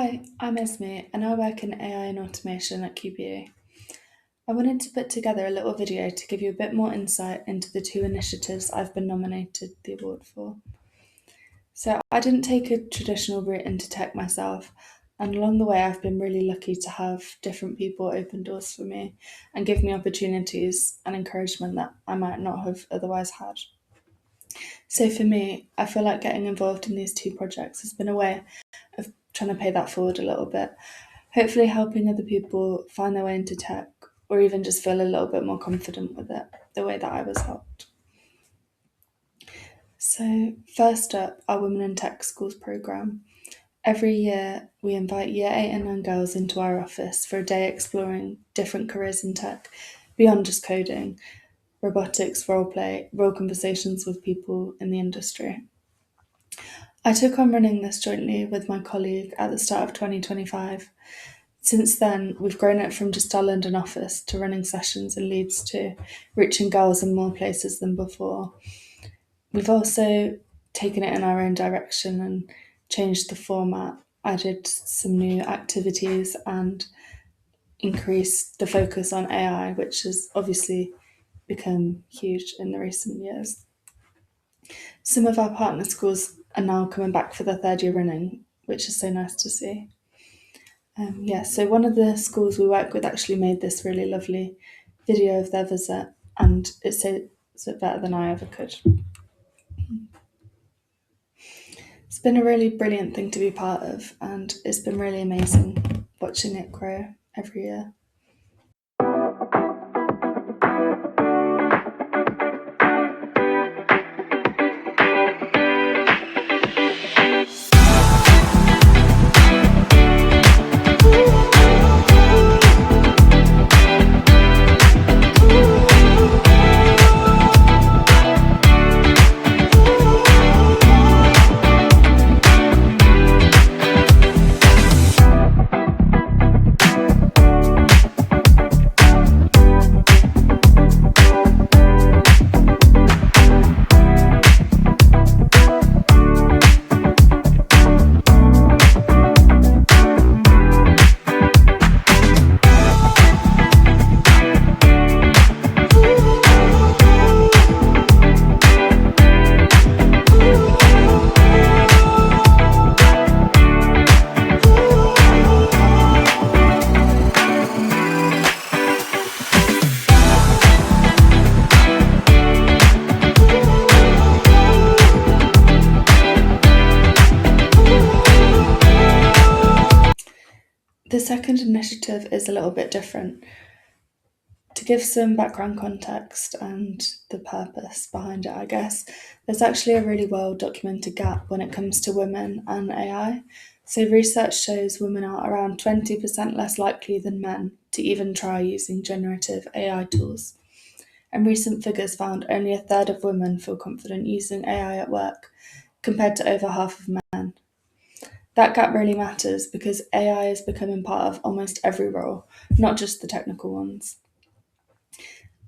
Hi, I'm Esme and I work in AI and automation at QBA. I wanted to put together a little video to give you a bit more insight into the two initiatives I've been nominated the award for. So, I didn't take a traditional route into tech myself, and along the way, I've been really lucky to have different people open doors for me and give me opportunities and encouragement that I might not have otherwise had. So, for me, I feel like getting involved in these two projects has been a way of trying to pay that forward a little bit, hopefully helping other people find their way into tech or even just feel a little bit more confident with it, the way that I was helped. So, first up, our Women in Tech Schools programme. Every year, we invite year 8 and 9 girls into our office for a day exploring different careers in tech beyond just coding, robotics, roleplay, real conversations with people in the industry. I took on running this jointly with my colleague at the start of 2025. Since then, we've grown it from just our London office to running sessions in Leeds to reaching girls in more places than before. We've also taken it in our own direction and changed the format, added some new activities, and increased the focus on AI, which has obviously become huge in the recent years. Some of our partner schools are now coming back for their third year running, which is so nice to see. So one of the schools we work with actually made this really lovely video of their visit, and it says it better than I ever could. It's been a really brilliant thing to be part of, and it's been really amazing watching it grow every year. The second initiative is a little bit different. To give some background context and the purpose behind it, I guess, there's actually a really well documented gap when it comes to women and AI. So, research shows women are around 20% less likely than men to even try using generative AI tools. And recent figures found only a third of women feel confident using AI at work, compared to over half of men. That gap really matters because AI is becoming part of almost every role, not just the technical ones.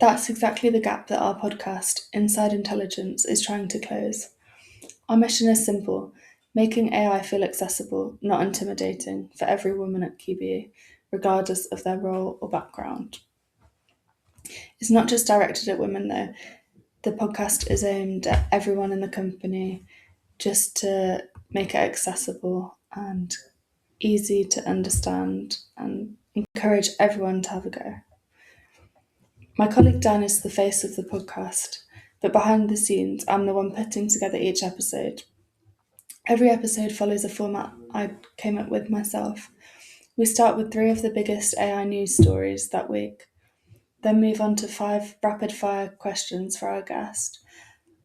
That's exactly the gap that our podcast, Inside Intelligence, is trying to close. Our mission is simple: making AI feel accessible, not intimidating, for every woman at QBE, regardless of their role or background. It's not just directed at women, though. The podcast is aimed at everyone in the company just to make it accessible and easy to understand and encourage everyone to have a go. My colleague Dan is the face of the podcast, but behind the scenes, I'm the one putting together each episode. Every episode follows a format I came up with myself. We start with 3 of the biggest AI news stories that week, then move on to 5 rapid fire questions for our guest,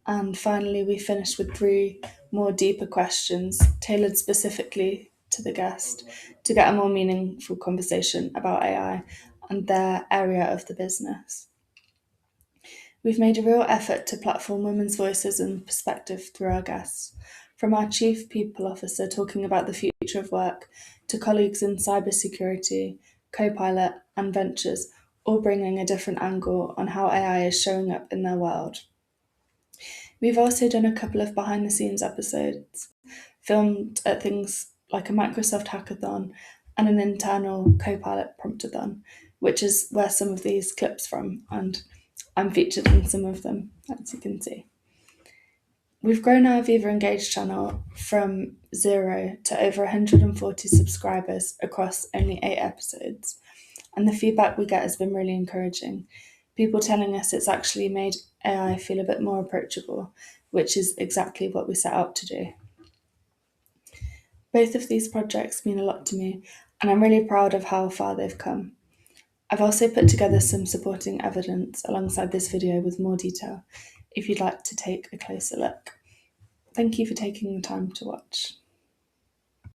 and finally we finish with 3 more deeper questions tailored specifically to the guest to get a more meaningful conversation about AI and their area of the business. We've made a real effort to platform women's voices and perspective through our guests, from our Chief People Officer talking about the future of work to colleagues in cybersecurity, Copilot, and ventures, all bringing a different angle on how AI is showing up in their world. We've also done a couple of behind the scenes episodes, filmed at things like a Microsoft hackathon and an internal Copilot promptathon, which is where some of these clips from, and I'm featured in some of them, as you can see. We've grown our Viva Engage channel from 0 to over 140 subscribers across only 8 episodes, and the feedback we get has been really encouraging. People telling us it's actually made AI feel a bit more approachable, which is exactly what we set out to do. Both of these projects mean a lot to me, and I'm really proud of how far they've come. I've also put together some supporting evidence alongside this video with more detail, if you'd like to take a closer look. Thank you for taking the time to watch.